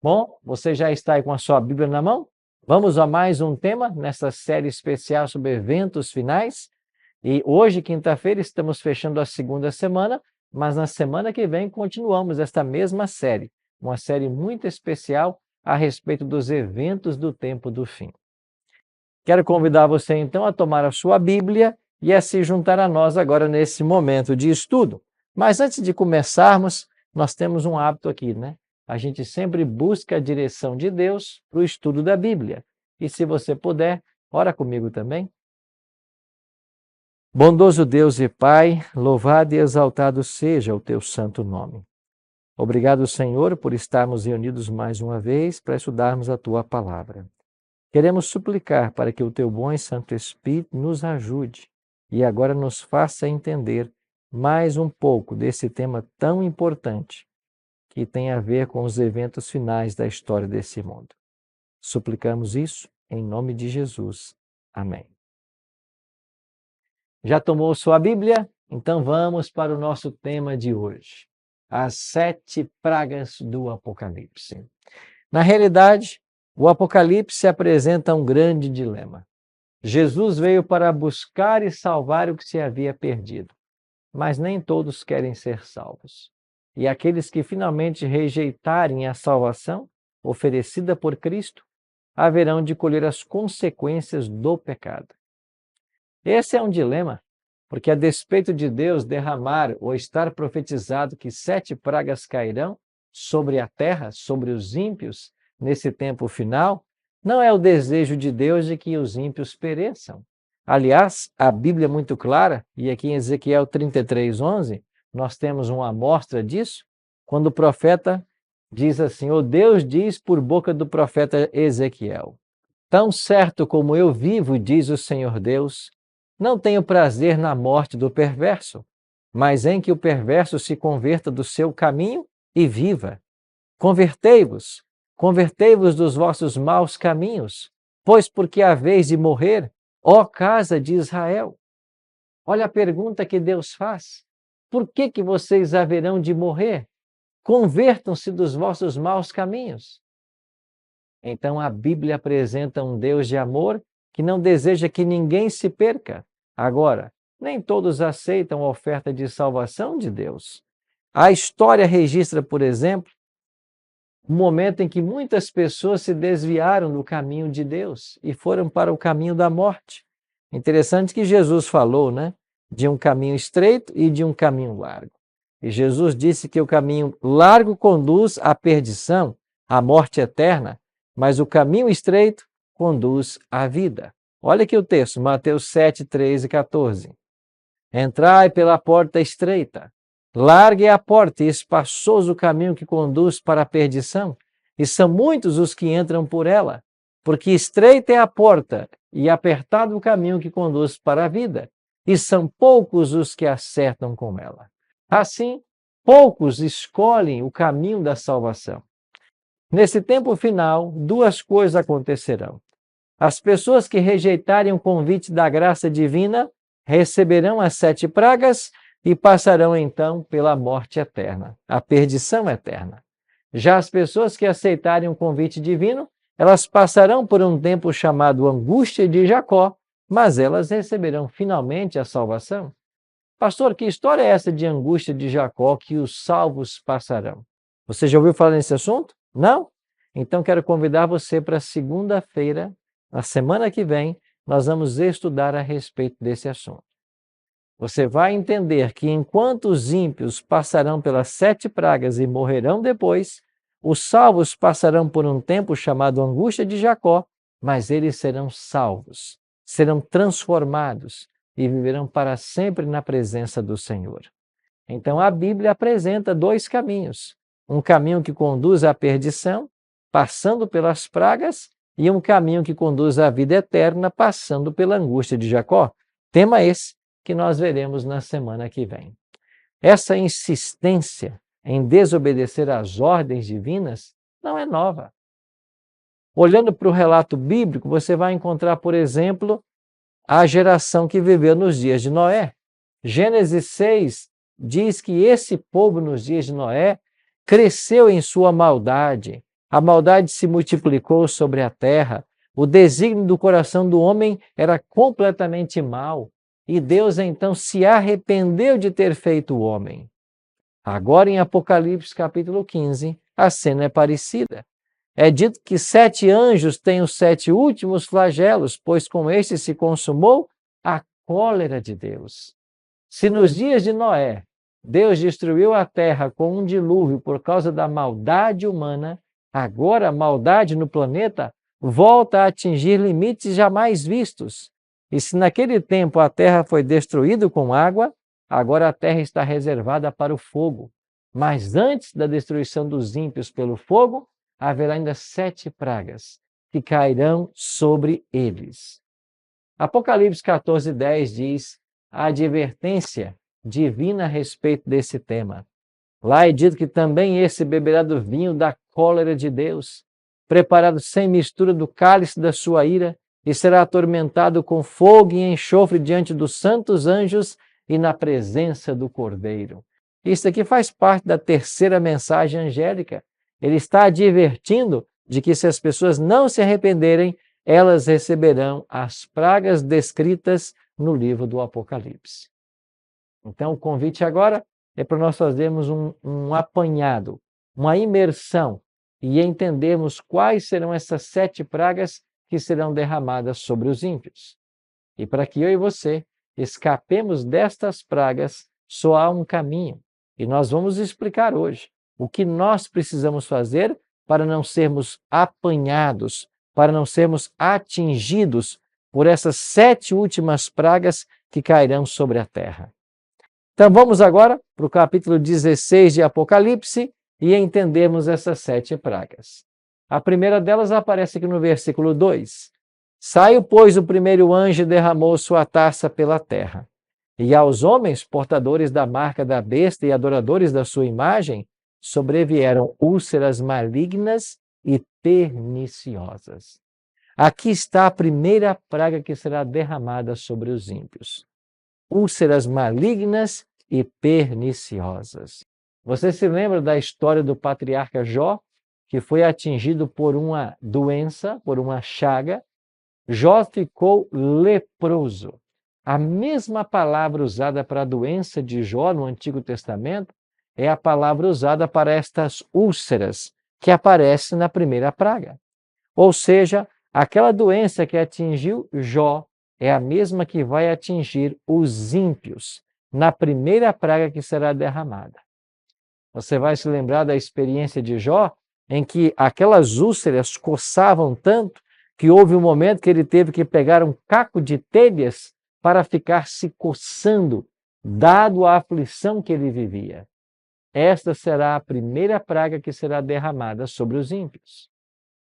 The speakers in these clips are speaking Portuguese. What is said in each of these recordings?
Bom, você já está aí com a sua Bíblia na mão? Vamos a mais um tema nessa série especial sobre eventos finais. E hoje, quinta-feira, estamos fechando a segunda semana, mas na semana que vem continuamos esta mesma série, uma série muito especial a respeito dos eventos do tempo do fim. Quero convidar você então a tomar a sua Bíblia e a se juntar a nós agora nesse momento de estudo. Mas antes de começarmos, nós temos um hábito aqui, né? A gente sempre busca a direção de Deus para o estudo da Bíblia. E se você puder, ora comigo também. Bondoso Deus e Pai, louvado e exaltado seja o teu santo nome. Obrigado, Senhor, por estarmos reunidos mais uma vez para estudarmos a tua palavra. Queremos suplicar para que o teu bom e santo Espírito nos ajude e agora nos faça entender mais um pouco desse tema tão importante que tem a ver com os eventos finais da história desse mundo. Suplicamos isso em nome de Jesus. Amém. Já tomou sua Bíblia? Então vamos para o nosso tema de hoje: as 7 pragas do Apocalipse. Na realidade, o Apocalipse apresenta um grande dilema. Jesus veio para buscar e salvar o que se havia perdido, mas nem todos querem ser salvos. E aqueles que finalmente rejeitarem a salvação oferecida por Cristo, haverão de colher as consequências do pecado. Esse é um dilema, porque a despeito de Deus derramar ou estar profetizado que 7 pragas cairão sobre a terra, sobre os ímpios, nesse tempo final, não é o desejo de Deus de que os ímpios pereçam. Aliás, a Bíblia é muito clara, e aqui em Ezequiel 33:11, nós temos uma amostra disso, quando o profeta diz assim: "O Deus diz por boca do profeta Ezequiel: Tão certo como eu vivo, diz o Senhor Deus, não tenho prazer na morte do perverso, mas em que o perverso se converta do seu caminho e viva. Convertei-vos, convertei-vos dos vossos maus caminhos, pois porque haveis de morrer, ó casa de Israel." Olha a pergunta que Deus faz. Por que vocês haverão de morrer? Convertam-se dos vossos maus caminhos. Então a Bíblia apresenta um Deus de amor que não deseja que ninguém se perca. Agora, nem todos aceitam a oferta de salvação de Deus. A história registra, por exemplo, um momento em que muitas pessoas se desviaram do caminho de Deus e foram para o caminho da morte. Interessante que Jesus falou, né, de um caminho estreito e de um caminho largo. E Jesus disse que o caminho largo conduz à perdição, à morte eterna, mas o caminho estreito conduz à vida. Olha aqui o texto, Mateus 7, 13 e 14. Entrai pela porta estreita, larga é a porta e espaçoso o caminho que conduz para a perdição, e são muitos os que entram por ela, porque estreita é a porta e apertado o caminho que conduz para a vida, e são poucos os que acertam com ela. Assim, poucos escolhem o caminho da salvação. Nesse tempo final, 2 coisas acontecerão. As pessoas que rejeitarem o convite da graça divina receberão as 7 pragas e passarão então pela morte eterna, a perdição eterna. Já as pessoas que aceitarem o convite divino, elas passarão por um tempo chamado angústia de Jacó, mas elas receberão finalmente a salvação. Pastor, que história é essa de angústia de Jacó que os salvos passarão? Você já ouviu falar nesse assunto? Não? Então quero convidar você para segunda-feira, na semana que vem, nós vamos estudar a respeito desse assunto. Você vai entender que enquanto os ímpios passarão pelas 7 pragas e morrerão depois, os salvos passarão por um tempo chamado angústia de Jacó, mas eles serão salvos, serão transformados e viverão para sempre na presença do Senhor. Então a Bíblia apresenta 2 caminhos: um caminho que conduz à perdição, passando pelas pragas, e um caminho que conduz à vida eterna, passando pela angústia de Jacó. Tema esse que nós veremos na semana que vem. Essa insistência em desobedecer às ordens divinas não é nova. Olhando para o relato bíblico, você vai encontrar, por exemplo, a geração que viveu nos dias de Noé. Gênesis 6 diz que esse povo nos dias de Noé cresceu em sua maldade, A maldade se multiplicou sobre a terra. O desígnio do coração do homem era completamente mau. E Deus então se arrependeu de ter feito o homem. Agora, em Apocalipse capítulo 15, a cena é parecida. É dito que 7 anjos têm os 7 últimos flagelos, pois com estes se consumou a cólera de Deus. Se nos dias de Noé, Deus destruiu a terra com um dilúvio por causa da maldade humana, agora a maldade no planeta volta a atingir limites jamais vistos. E se naquele tempo a terra foi destruída com água, agora a terra está reservada para o fogo. Mas antes da destruição dos ímpios pelo fogo, haverá ainda 7 pragas que cairão sobre eles. Apocalipse 14:10 diz a advertência divina a respeito desse tema. Lá é dito que também esse beberá do vinho da cólera de Deus, preparado sem mistura do cálice da sua ira, e será atormentado com fogo e enxofre diante dos santos anjos e na presença do Cordeiro. Isso aqui faz parte da terceira mensagem angélica. Ele está advertindo de que se as pessoas não se arrependerem, elas receberão as pragas descritas no livro do Apocalipse. Então, o convite agora é para nós fazermos um apanhado, uma imersão e entendermos quais serão essas 7 pragas que serão derramadas sobre os ímpios. E para que eu e você escapemos destas pragas, só há um caminho. E nós vamos explicar hoje o que nós precisamos fazer para não sermos apanhados, para não sermos atingidos por essas 7 últimas pragas que cairão sobre a terra. Então vamos agora para o capítulo 16 de Apocalipse e entendemos essas 7 pragas. A primeira delas aparece aqui no versículo 2. Saiu, pois, o primeiro anjo e derramou sua taça pela terra. E aos homens, portadores da marca da besta e adoradores da sua imagem, sobrevieram úlceras malignas e perniciosas. Aqui está a primeira praga que será derramada sobre os ímpios. Úlceras malignas e perniciosas. Você se lembra da história do patriarca Jó, que foi atingido por uma doença, por uma chaga? Jó ficou leproso. A mesma palavra usada para a doença de Jó no Antigo Testamento é a palavra usada para estas úlceras que aparece na primeira praga. Ou seja, aquela doença que atingiu Jó é a mesma que vai atingir os ímpios na primeira praga que será derramada. Você vai se lembrar da experiência de Jó, em que aquelas úlceras coçavam tanto que houve um momento que ele teve que pegar um caco de telhas para ficar se coçando, dado a aflição que ele vivia. Esta será a primeira praga que será derramada sobre os ímpios.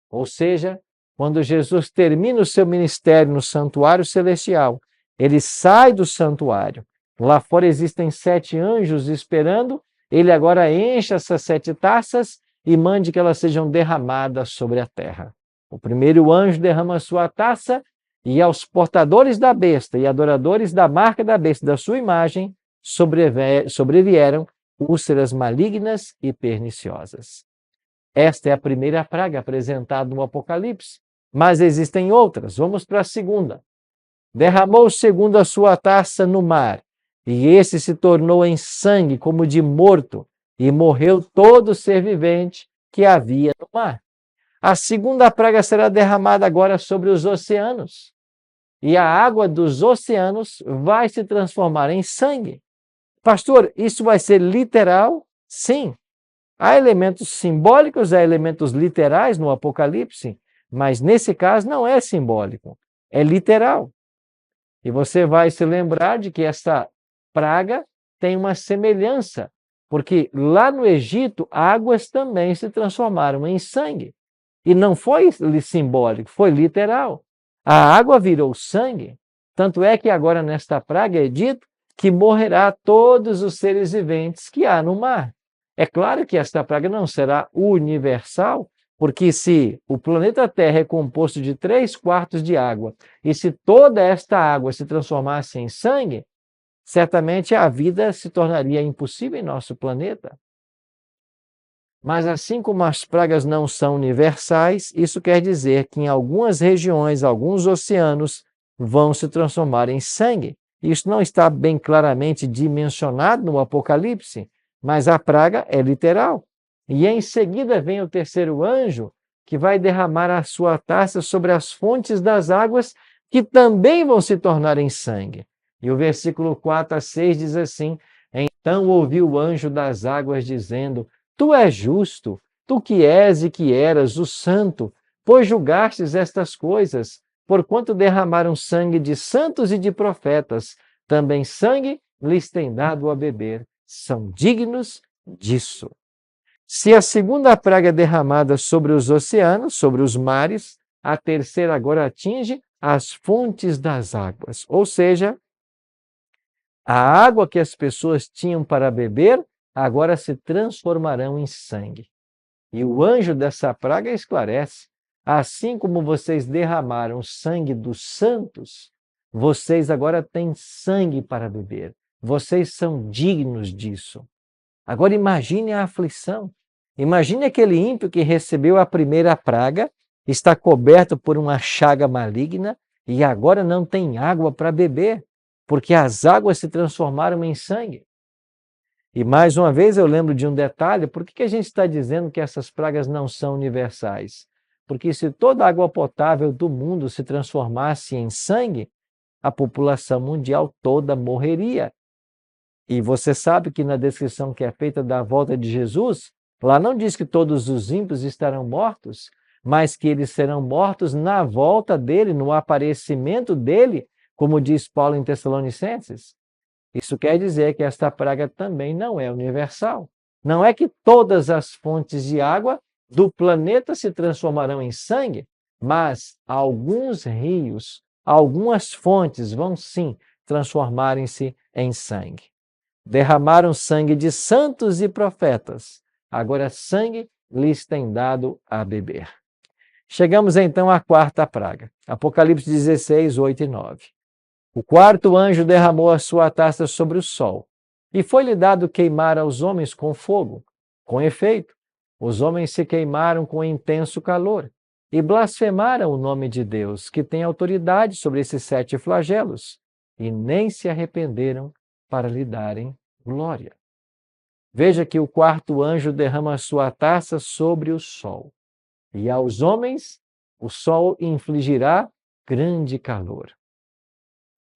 Ou seja, quando Jesus termina o seu ministério no santuário celestial, ele sai do santuário. Lá fora existem 7 anjos esperando, ele agora enche essas 7 taças e mande que elas sejam derramadas sobre a terra. O primeiro anjo derrama sua taça e aos portadores da besta e adoradores da marca da besta da sua imagem sobrevieram úlceras malignas e perniciosas. Esta é a primeira praga apresentada no Apocalipse, mas existem outras. Vamos para a segunda. Derramou segundo a sua taça no mar, e esse se tornou em sangue como de morto, e morreu todo ser vivente que havia no mar. A segunda praga será derramada agora sobre os oceanos, e a água dos oceanos vai se transformar em sangue. Pastor, isso vai ser literal? Sim. Há elementos simbólicos, há elementos literais no Apocalipse, mas nesse caso não é simbólico, é literal. E você vai se lembrar de que essa praga tem uma semelhança, porque lá no Egito, águas também se transformaram em sangue. E não foi simbólico, foi literal. A água virou sangue. Tanto é que agora nesta praga é dito que morrerá todos os seres viventes que há no mar. É claro que esta praga não será universal, porque se o planeta Terra é composto de 3/4 de água, e se toda esta água se transformasse em sangue, certamente a vida se tornaria impossível em nosso planeta. Mas assim como as pragas não são universais, isso quer dizer que em algumas regiões, alguns oceanos vão se transformar em sangue. Isso não está bem claramente dimensionado no Apocalipse, mas a praga é literal. E em seguida vem o terceiro anjo, que vai derramar a sua taça sobre as fontes das águas, que também vão se tornar em sangue. E o versículo 4 a 6 diz assim: Então ouviu o anjo das águas dizendo: Tu és justo, tu que és e que eras o santo, pois julgastes estas coisas, porquanto derramaram sangue de santos e de profetas, também sangue lhes tem dado a beber. São dignos disso. Se a segunda praga é derramada sobre os oceanos, sobre os mares, a terceira agora atinge as fontes das águas, ou seja, a água que as pessoas tinham para beber agora se transformarão em sangue. E o anjo dessa praga esclarece: assim como vocês derramaram o sangue dos santos, vocês agora têm sangue para beber. Vocês são dignos disso. Agora imagine a aflição. Imagine aquele ímpio que recebeu a primeira praga, está coberto por uma chaga maligna e agora não tem água para beber, porque as águas se transformaram em sangue. E mais uma vez eu lembro de um detalhe: por que a gente está dizendo que essas pragas não são universais? Porque se toda a água potável do mundo se transformasse em sangue, a população mundial toda morreria. E você sabe que na descrição que é feita da volta de Jesus, lá não diz que todos os ímpios estarão mortos, mas que eles serão mortos na volta dele, no aparecimento dele, como diz Paulo em Tessalonicenses. Isso quer dizer que esta praga também não é universal. Não é que todas as fontes de água do planeta se transformarão em sangue, mas alguns rios, algumas fontes vão sim transformarem-se em sangue. Derramaram sangue de santos e profetas, agora sangue lhes tem dado a beber. Chegamos então à quarta praga, Apocalipse 16, 8 e 9. O quarto anjo derramou a sua taça sobre o sol, e foi-lhe dado queimar aos homens com fogo. Com efeito, os homens se queimaram com intenso calor, e blasfemaram o nome de Deus, que tem autoridade sobre esses 7 flagelos, e nem se arrependeram para lhe darem glória. Veja que o quarto anjo derrama a sua taça sobre o sol, e aos homens o sol infligirá grande calor.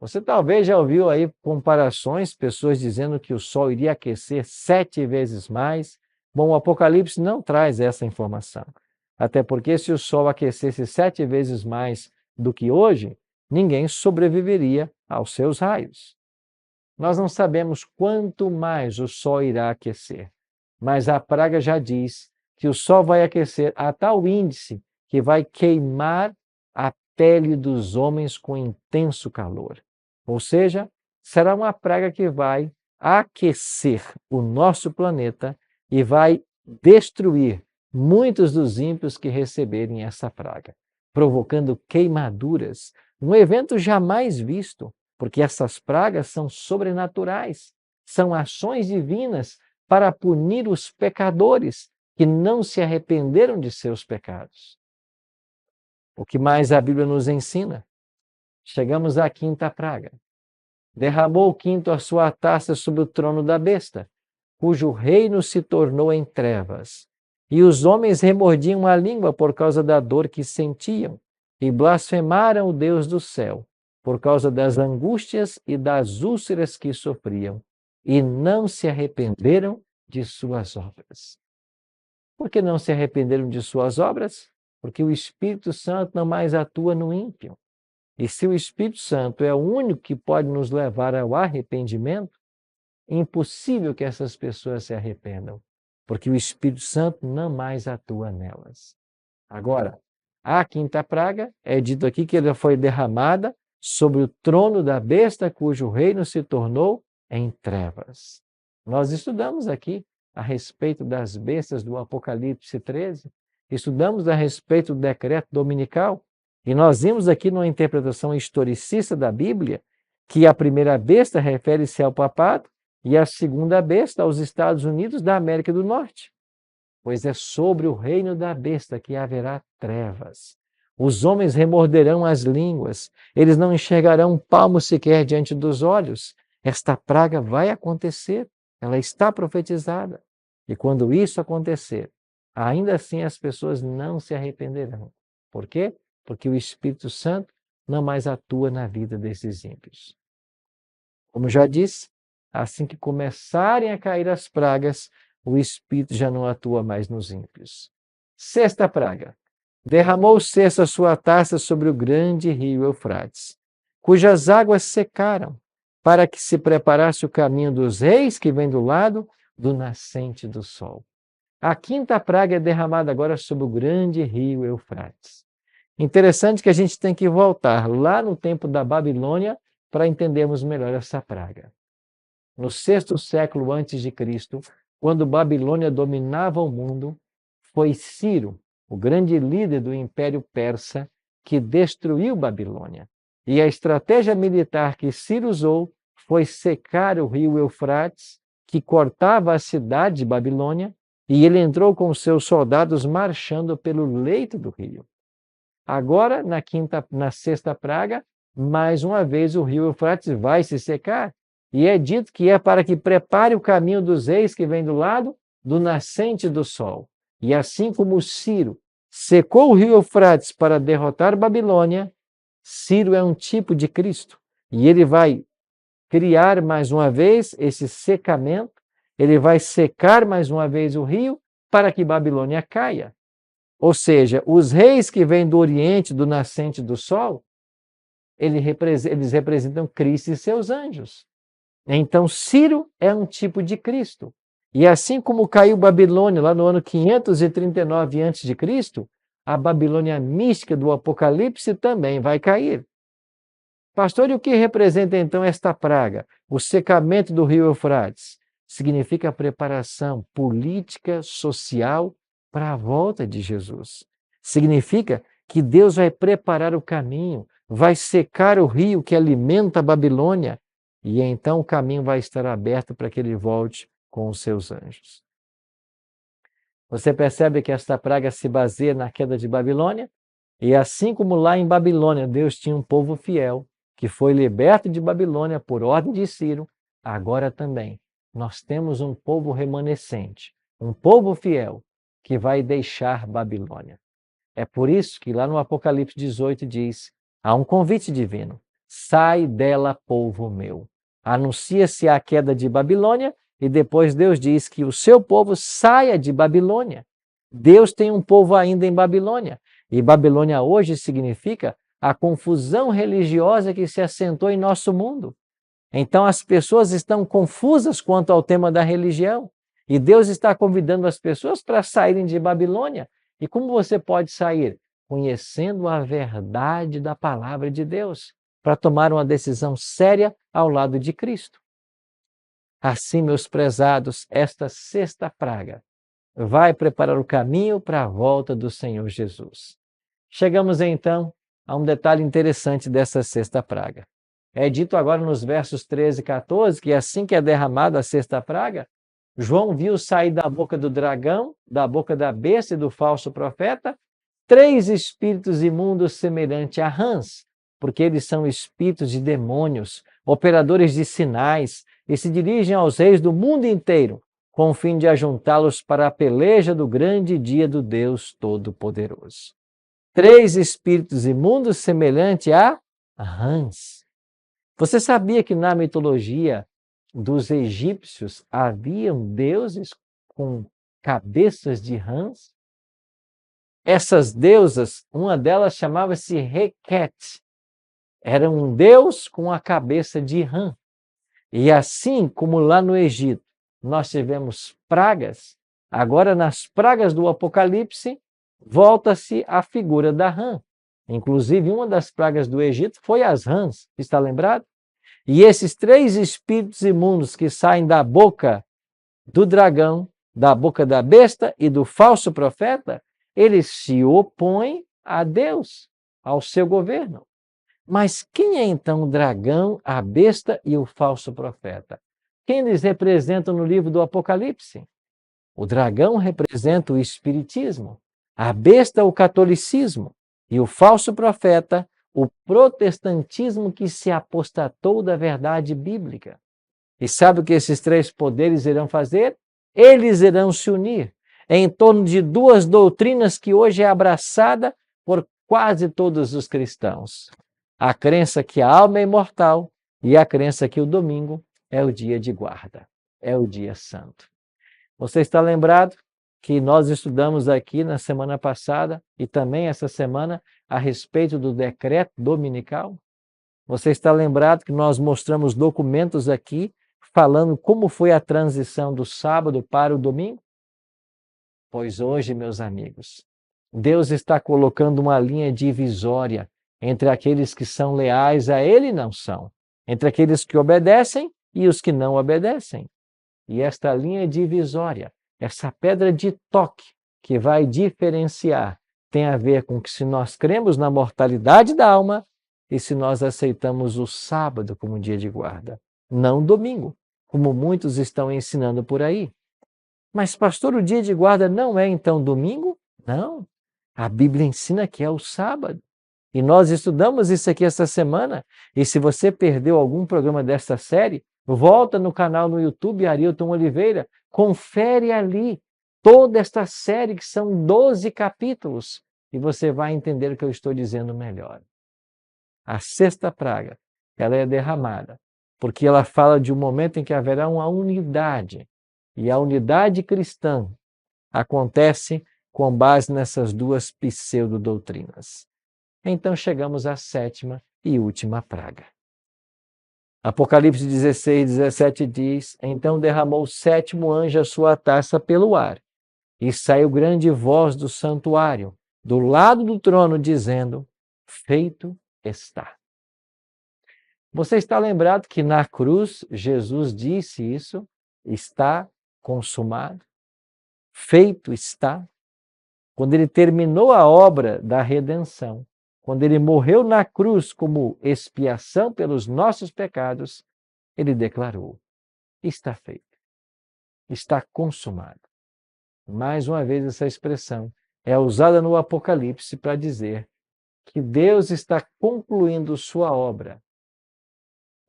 Você talvez já ouviu aí comparações, pessoas dizendo que o sol iria aquecer 7 vezes mais. Bom, o Apocalipse não traz essa informação. Até porque se o sol aquecesse 7 vezes mais do que hoje, ninguém sobreviveria aos seus raios. Nós não sabemos quanto mais o sol irá aquecer, mas a praga já diz que o sol vai aquecer a tal índice que vai queimar a pele dos homens com intenso calor. Ou seja, será uma praga que vai aquecer o nosso planeta e vai destruir muitos dos ímpios que receberem essa praga, provocando queimaduras, um evento jamais visto, porque essas pragas são sobrenaturais, são ações divinas para punir os pecadores que não se arrependeram de seus pecados. O que mais a Bíblia nos ensina? Chegamos à quinta praga. Derramou o quinto a sua taça sobre o trono da besta, cujo reino se tornou em trevas. E os homens remordiam a língua por causa da dor que sentiam, e blasfemaram o Deus do céu, por causa das angústias e das úlceras que sofriam, e não se arrependeram de suas obras. Por que não se arrependeram de suas obras? Porque o Espírito Santo não mais atua no ímpio. E se o Espírito Santo é o único que pode nos levar ao arrependimento, é impossível que essas pessoas se arrependam, porque o Espírito Santo não mais atua nelas. Agora, a quinta praga é dito aqui que ela foi derramada sobre o trono da besta, cujo reino se tornou em trevas. Nós estudamos aqui a respeito das bestas do Apocalipse 13, estudamos a respeito do decreto dominical, e nós vimos aqui numa interpretação historicista da Bíblia que a primeira besta refere-se ao papado e a segunda besta aos Estados Unidos da América do Norte. pois é sobre o reino da besta que haverá trevas. Os homens remorderão as línguas, eles não enxergarão um palmo sequer diante dos olhos. Esta praga vai acontecer, ela está profetizada. E quando isso acontecer, ainda assim as pessoas não se arrependerão. Por quê? Porque o Espírito Santo não mais atua na vida desses ímpios. Como já disse, assim que começarem a cair as pragas, o Espírito já não atua mais nos ímpios. Sexta praga. Derramou o cesto a sua taça sobre o grande rio Eufrates, cujas águas secaram, para que se preparasse o caminho dos reis que vem do lado do nascente do sol. A quinta praga é derramada agora sobre o grande rio Eufrates. Interessante que a gente tem que voltar lá no tempo da Babilônia para entendermos melhor essa praga. No 6º século antes de Cristo, quando Babilônia dominava o mundo, foi Ciro, o grande líder do Império Persa, que destruiu Babilônia. E a estratégia militar que Ciro usou foi secar o rio Eufrates, que cortava a cidade de Babilônia, e ele entrou com seus soldados marchando pelo leito do rio. Agora, na sexta praga, mais uma vez o rio Eufrates vai se secar, e é dito que é para que prepare o caminho dos reis que vem do lado do nascente do sol. E assim como Ciro secou o rio Eufrates para derrotar Babilônia, Ciro é um tipo de Cristo. E ele vai criar mais uma vez esse secamento, ele vai secar mais uma vez o rio para que Babilônia caia. Ou seja, os reis que vêm do Oriente, do nascente do sol, eles representam Cristo e seus anjos. Então, Ciro é um tipo de Cristo. E assim como caiu Babilônia lá no ano 539 a.C., a Babilônia mística do Apocalipse também vai cair. Pastor, e o que representa então esta praga? O secamento do rio Eufrates significa a preparação política, social para a volta de Jesus. Significa que Deus vai preparar o caminho, vai secar o rio que alimenta a Babilônia, e então o caminho vai estar aberto para que ele volte com os seus anjos. Você percebe que esta praga se baseia na queda de Babilônia? E assim como lá em Babilônia Deus tinha um povo fiel, que foi liberto de Babilônia por ordem de Ciro, agora também nós temos um povo remanescente, um povo fiel, que vai deixar Babilônia. É por isso que lá no Apocalipse 18 diz, há um convite divino, sai dela, povo meu. Anuncia-se a queda de Babilônia e depois Deus diz que o seu povo saia de Babilônia. Deus tem um povo ainda em Babilônia. E Babilônia hoje significa a confusão religiosa que se assentou em nosso mundo. Então as pessoas estão confusas quanto ao tema da religião. E Deus está convidando as pessoas para saírem de Babilônia. E como você pode sair? Conhecendo a verdade da palavra de Deus, para tomar uma decisão séria ao lado de Cristo. Assim, meus prezados, esta sexta praga vai preparar o caminho para a volta do Senhor Jesus. Chegamos então a um detalhe interessante dessa sexta praga. É dito agora nos versos 13 e 14 que assim que é derramada a sexta praga, João viu sair da boca do dragão, da boca da besta e do falso profeta, 3 espíritos imundos semelhantes a rãs, porque eles são espíritos de demônios, operadores de sinais, e se dirigem aos reis do mundo inteiro, com o fim de ajuntá-los para a peleja do grande dia do Deus Todo-Poderoso. 3 espíritos imundos semelhantes a rãs. Você sabia que na mitologia dos egípcios haviam deuses com cabeças de rãs? Essas deusas, uma delas chamava-se Requete. Era um deus com a cabeça de rã. E assim como lá no Egito nós tivemos pragas, agora nas pragas do Apocalipse volta-se a figura da rã. Inclusive uma das pragas do Egito foi as rãs, está lembrado? E esses 3 espíritos imundos que saem da boca do dragão, da boca da besta e do falso profeta, eles se opõem a Deus, ao seu governo. Mas quem é então o dragão, a besta e o falso profeta? Quem eles representam no livro do Apocalipse? O dragão representa o espiritismo, a besta o catolicismo e o falso profeta o protestantismo que se apostatou da verdade bíblica. E sabe o que esses três poderes irão fazer? Eles irão se unir em torno de duas doutrinas que hoje é abraçada por quase todos os cristãos. A crença que a alma é imortal e a crença que o domingo é o dia de guarda, é o dia santo. Você está lembrado que nós estudamos aqui na semana passada e também essa semana a respeito do decreto dominical? Você está lembrado que nós mostramos documentos aqui falando como foi a transição do sábado para o domingo? Pois hoje, meus amigos, Deus está colocando uma linha divisória entre aqueles que são leais a Ele e não são, entre aqueles que obedecem e os que não obedecem. E esta linha divisória, essa pedra de toque que vai diferenciar, tem a ver com que se nós cremos na mortalidade da alma e se nós aceitamos o sábado como dia de guarda, não o domingo, como muitos estão ensinando por aí. Mas, pastor, o dia de guarda não é então domingo? Não. A Bíblia ensina que é o sábado. E nós estudamos isso aqui essa semana. E se você perdeu algum programa desta série, volta no canal no YouTube, Arilton Oliveira, confere ali toda esta série, que são 12 capítulos, e você vai entender o que eu estou dizendo melhor. A sexta praga, ela é derramada, porque ela fala de um momento em que haverá uma unidade. E a unidade cristã acontece com base nessas duas pseudo-doutrinas. Então chegamos à sétima e última praga. Apocalipse 16, 17 diz: Então derramou o sétimo anjo a sua taça pelo ar, e saiu grande voz do santuário, do lado do trono, dizendo: Feito está. Você está lembrado que na cruz Jesus disse isso? Está consumado. Feito está. Quando ele terminou a obra da redenção, quando ele morreu na cruz como expiação pelos nossos pecados, ele declarou: está feito, está consumado. Mais uma vez, essa expressão é usada no Apocalipse para dizer que Deus está concluindo sua obra.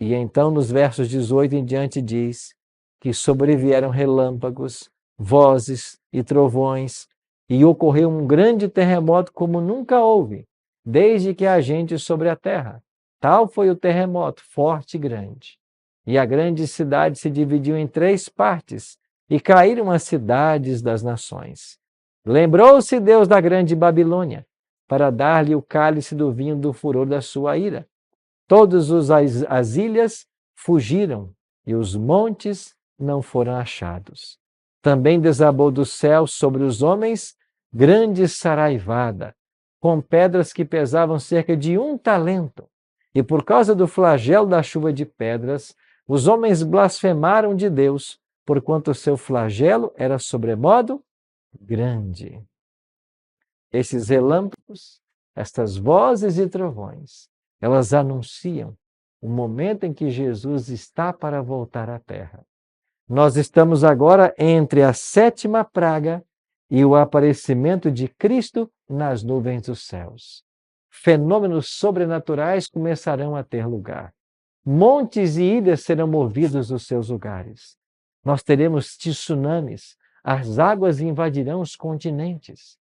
E então, nos versos 18 em diante, diz que sobrevieram relâmpagos, vozes e trovões, e ocorreu um grande terremoto como nunca houve, desde que há gente sobre a terra. Tal foi o terremoto, forte e grande. E a grande cidade se dividiu em 3 partes, e caíram as cidades das nações. Lembrou-se Deus da grande Babilônia, para dar-lhe o cálice do vinho do furor da sua ira. Todas as ilhas fugiram, e os montes não foram achados. Também desabou do céu sobre os homens grande saraivada, com pedras que pesavam cerca de 1 talento. E por causa do flagelo da chuva de pedras, os homens blasfemaram de Deus, porquanto o seu flagelo era sobremodo grande. Esses relâmpagos, estas vozes e trovões, elas anunciam o momento em que Jesus está para voltar à terra. Nós estamos agora entre a 7ª praga e o aparecimento de Cristo nas nuvens dos céus. Fenômenos sobrenaturais começarão a ter lugar. Montes e ilhas serão movidos dos seus lugares. Nós teremos tsunamis, as águas invadirão os continentes.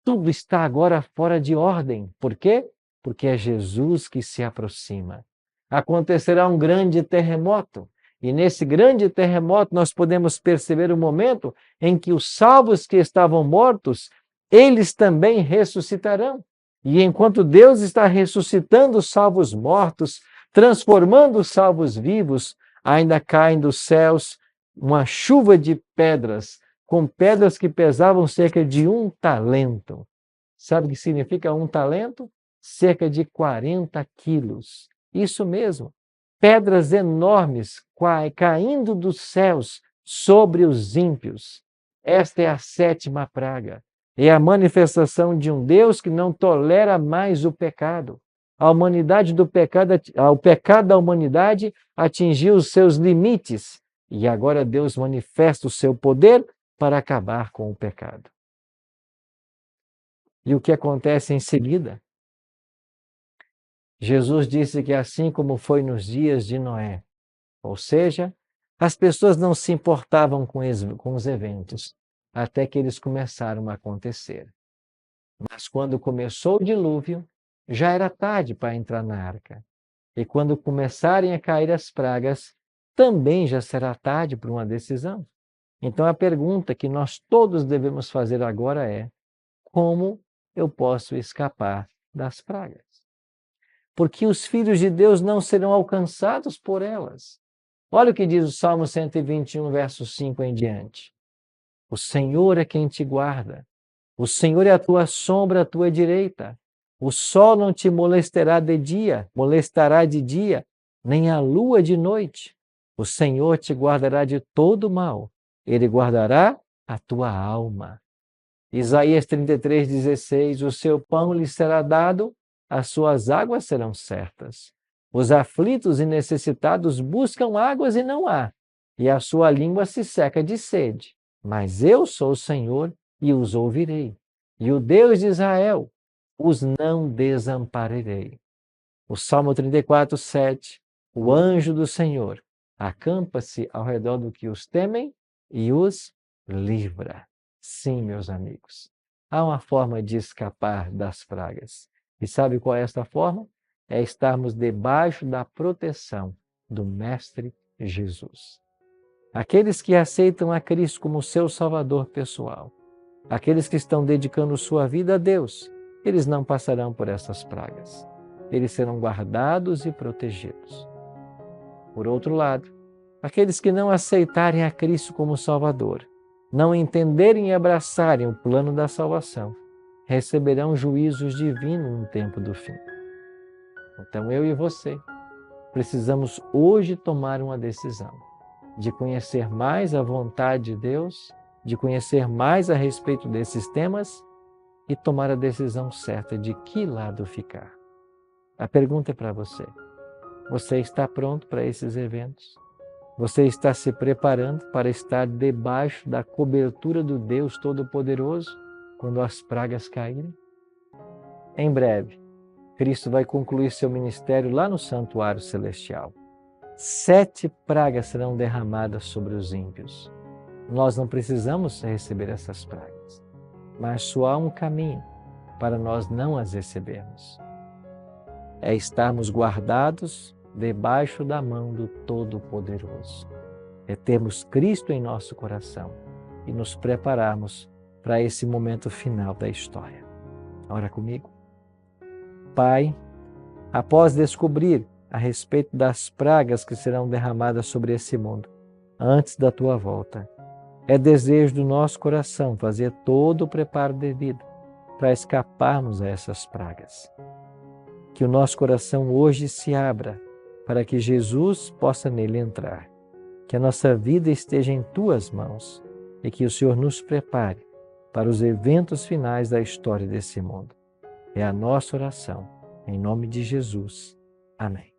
Tudo está agora fora de ordem. Por quê? Porque é Jesus que se aproxima. Acontecerá um grande terremoto. E nesse grande terremoto nós podemos perceber o momento em que os salvos que estavam mortos, eles também ressuscitarão. E enquanto Deus está ressuscitando os salvos mortos, transformando os salvos vivos, ainda caem dos céus uma chuva de pedras, com pedras que pesavam cerca de 1 talento. Sabe o que significa 1 talento? Cerca de 40 quilos. Isso mesmo. Pedras enormes caindo dos céus sobre os ímpios. Esta é a 7ª praga. É a manifestação de um Deus que não tolera mais o pecado. O pecado da humanidade atingiu os seus limites. E agora Deus manifesta o seu poder para acabar com o pecado. E o que acontece em seguida? Jesus disse que assim como foi nos dias de Noé, ou seja, as pessoas não se importavam com os eventos, até que eles começaram a acontecer. Mas quando começou o dilúvio, já era tarde para entrar na arca. E quando começarem a cair as pragas, também já será tarde para uma decisão. Então a pergunta que nós todos devemos fazer agora é: como eu posso escapar das pragas? Porque os filhos de Deus não serão alcançados por elas. Olha o que diz o Salmo 121, verso 5 em diante. O Senhor é quem te guarda. O Senhor é a tua sombra à tua direita. O sol não te molestará de dia, nem a lua de noite. O Senhor te guardará de todo mal. Ele guardará a tua alma. Isaías 33:16, o seu pão lhe será dado, as suas águas serão certas. Os aflitos e necessitados buscam águas e não há, e a sua língua se seca de sede. Mas eu sou o Senhor e os ouvirei. E o Deus de Israel, os não desampararei. O Salmo 34:7, o anjo do Senhor acampa-se ao redor do que os temem e os livra. Sim, meus amigos, há uma forma de escapar das pragas. E sabe qual é esta forma? É estarmos debaixo da proteção do Mestre Jesus. Aqueles que aceitam a Cristo como seu Salvador pessoal, aqueles que estão dedicando sua vida a Deus, eles não passarão por essas pragas. Eles serão guardados e protegidos. Por outro lado, aqueles que não aceitarem a Cristo como Salvador, não entenderem e abraçarem o plano da salvação, receberão juízos divinos no tempo do fim. Então eu e você precisamos hoje tomar uma decisão de conhecer mais a vontade de Deus, de conhecer mais a respeito desses temas e tomar a decisão certa de que lado ficar. A pergunta é para você. Você está pronto para esses eventos? Você está se preparando para estar debaixo da cobertura do Deus Todo-Poderoso quando as pragas caírem? Em breve, Cristo vai concluir seu ministério lá no santuário celestial. 7 pragas serão derramadas sobre os ímpios. Nós não precisamos receber essas pragas, mas só há um caminho para nós não as recebermos. É estarmos guardados debaixo da mão do Todo-Poderoso. É termos Cristo em nosso coração e nos prepararmos para esse momento final da história. Ora comigo. Pai, após descobrir a respeito das pragas que serão derramadas sobre esse mundo, antes da tua volta, é desejo do nosso coração fazer todo o preparo devido para escaparmos a essas pragas. Que o nosso coração hoje se abra para que Jesus possa nele entrar. Que a nossa vida esteja em tuas mãos e que o Senhor nos prepare para os eventos finais da história desse mundo. É a nossa oração, em nome de Jesus. Amém.